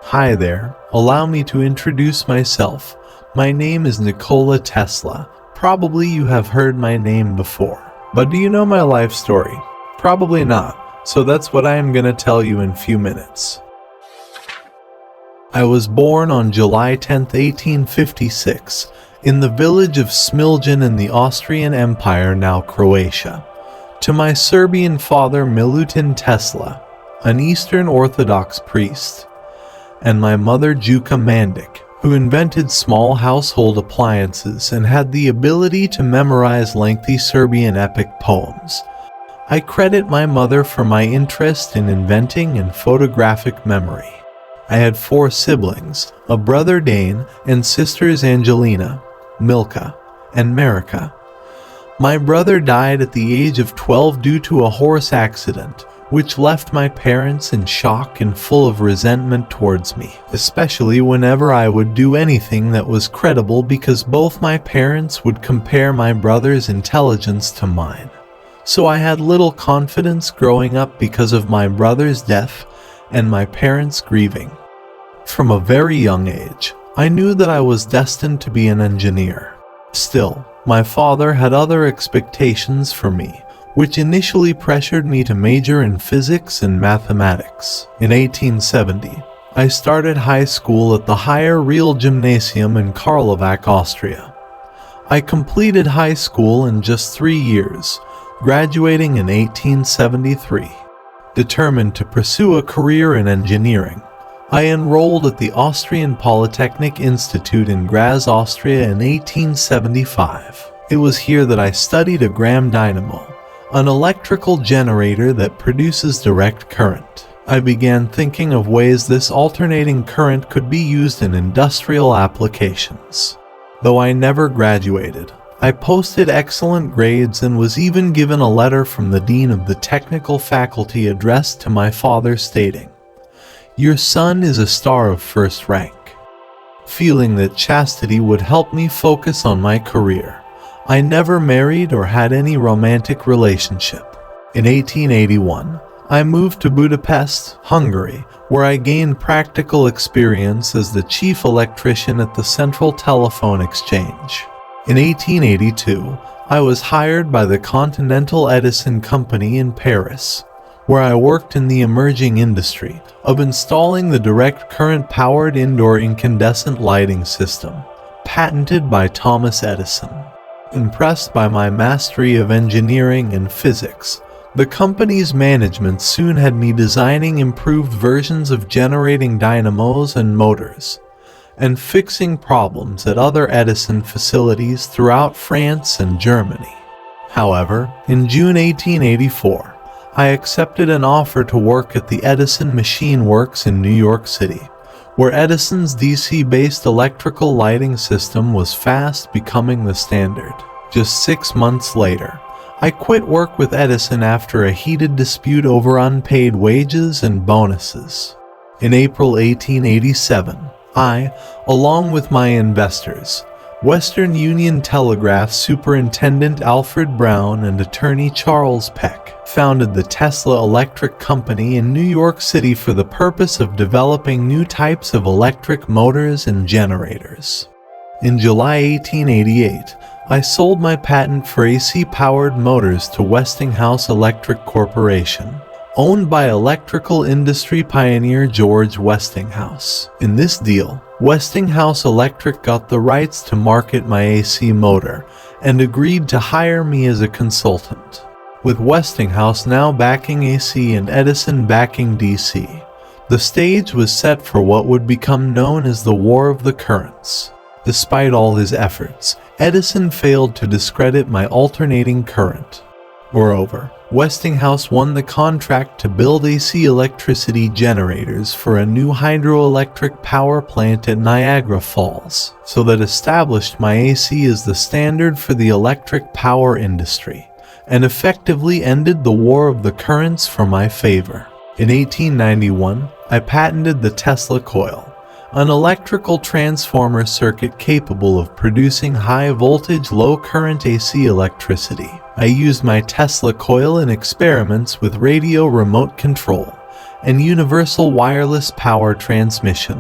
Hi there, allow me to introduce myself. My name is Nikola Tesla. Probably you have heard my name before. But do you know my life story? Probably not, so that's what I am gonna tell you in few minutes. I was born on July 10, 1856, in the village of Smiljan in the Austrian Empire, now Croatia, to my Serbian father Milutin Tesla, an Eastern Orthodox priest, and my mother Juka Mandic, who invented small household appliances and had the ability to memorize lengthy Serbian epic poems. I credit my mother for my interest in inventing and photographic memory. I had 4 siblings, a brother Dane and sisters Angelina, Milka, and Marika. My brother died at the age of 12 due to a horse accident, which left my parents in shock and full of resentment towards me, especially whenever I would do anything that was credible, because both my parents would compare my brother's intelligence to mine. So I had little confidence growing up because of my brother's death and my parents grieving. From a very young age, I knew that I was destined to be an engineer. Still, my father had other expectations for me, which initially pressured me to major in physics and mathematics. In 1870, I started high school at the Higher Real Gymnasium in Karlovac, Austria. I completed high school in just 3 years, graduating in 1873. Determined to pursue a career in engineering, I enrolled at the Austrian Polytechnic Institute in Graz, Austria in 1875. It was here that I studied a Gram dynamo, an electrical generator that produces direct current. I began thinking of ways this alternating current could be used in industrial applications. Though I never graduated, I posted excellent grades and was even given a letter from the dean of the technical faculty addressed to my father stating, "Your son is a star of first rank." Feeling that chastity would help me focus on my career, I never married or had any romantic relationship. In 1881, I moved to Budapest, Hungary, where I gained practical experience as the chief electrician at the Central Telephone Exchange. In 1882, I was hired by the Continental Edison Company in Paris, where I worked in the emerging industry of installing the direct current-powered indoor incandescent lighting system, patented by Thomas Edison. Impressed by my mastery of engineering and physics, the company's management soon had me designing improved versions of generating dynamos and motors, and fixing problems at other Edison facilities throughout France and Germany. However, in June 1884, I accepted an offer to work at the Edison Machine Works in New York City, where Edison's DC-based electrical lighting system was fast becoming the standard. Just 6 months later, I quit work with Edison after a heated dispute over unpaid wages and bonuses. In April 1887, I, along with my investors, Western Union Telegraph Superintendent Alfred Brown and attorney Charles Peck, founded the Tesla Electric Company in New York City for the purpose of developing new types of electric motors and generators. In July 1888, I sold my patent for AC-powered motors to Westinghouse Electric Corporation, owned by electrical industry pioneer George Westinghouse. In this deal, Westinghouse Electric got the rights to market my AC motor and agreed to hire me as a consultant. With Westinghouse now backing AC and Edison backing DC, the stage was set for what would become known as the War of the Currents. Despite all his efforts, Edison failed to discredit my alternating current. Moreover, Westinghouse won the contract to build AC electricity generators for a new hydroelectric power plant at Niagara Falls, so that established my AC as the standard for the electric power industry, and effectively ended the War of the Currents for my favor. In 1891, I patented the Tesla coil, an electrical transformer circuit capable of producing high-voltage, low-current AC electricity. I used my Tesla coil in experiments with radio remote control, and universal wireless power transmission.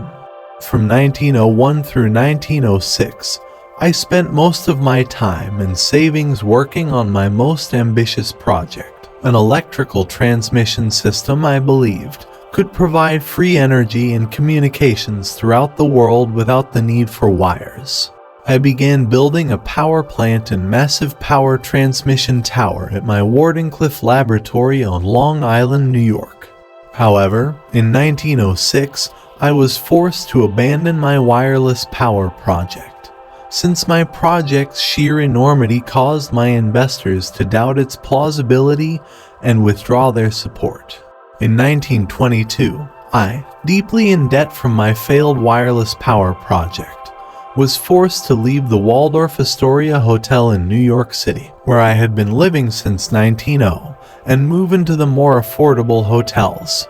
From 1901 through 1906, I spent most of my time and savings working on my most ambitious project, an electrical transmission system I believed could provide free energy and communications throughout the world without the need for wires. I began building a power plant and massive power transmission tower at my Wardenclyffe laboratory on Long Island, New York. However, in 1906, I was forced to abandon my wireless power project, since my project's sheer enormity caused my investors to doubt its plausibility and withdraw their support. In 1922, I, deeply in debt from my failed wireless power project, was forced to leave the Waldorf Astoria Hotel in New York City, where I had been living since 1900, and move into the more affordable hotels.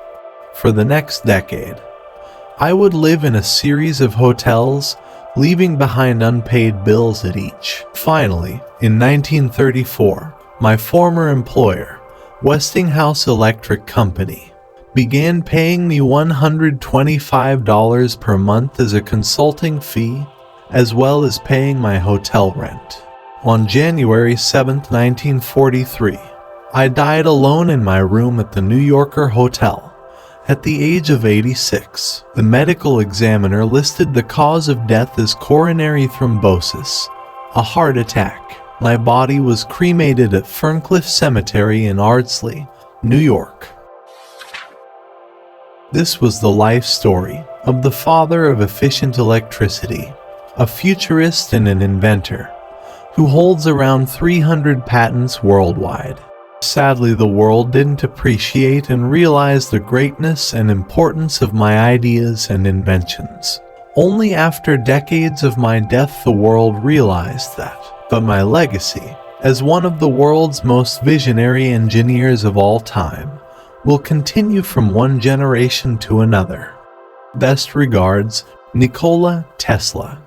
For the next decade, I would live in a series of hotels, leaving behind unpaid bills at each. Finally, in 1934, my former employer, Westinghouse Electric Company, began paying me $125 per month as a consulting fee, as well as paying my hotel rent. On January 7, 1943, I died alone in my room at the New Yorker Hotel. At the age of 86, the medical examiner listed the cause of death as coronary thrombosis, a heart attack. My body was cremated at Ferncliff Cemetery in Ardsley, New York. This was the life story of the father of efficient electricity, a futurist and an inventor, who holds around 300 patents worldwide. Sadly, the world didn't appreciate and realize the greatness and importance of my ideas and inventions. Only after decades of my death the world realized that. But my legacy, as one of the world's most visionary engineers of all time, will continue from one generation to another. Best regards, Nikola Tesla.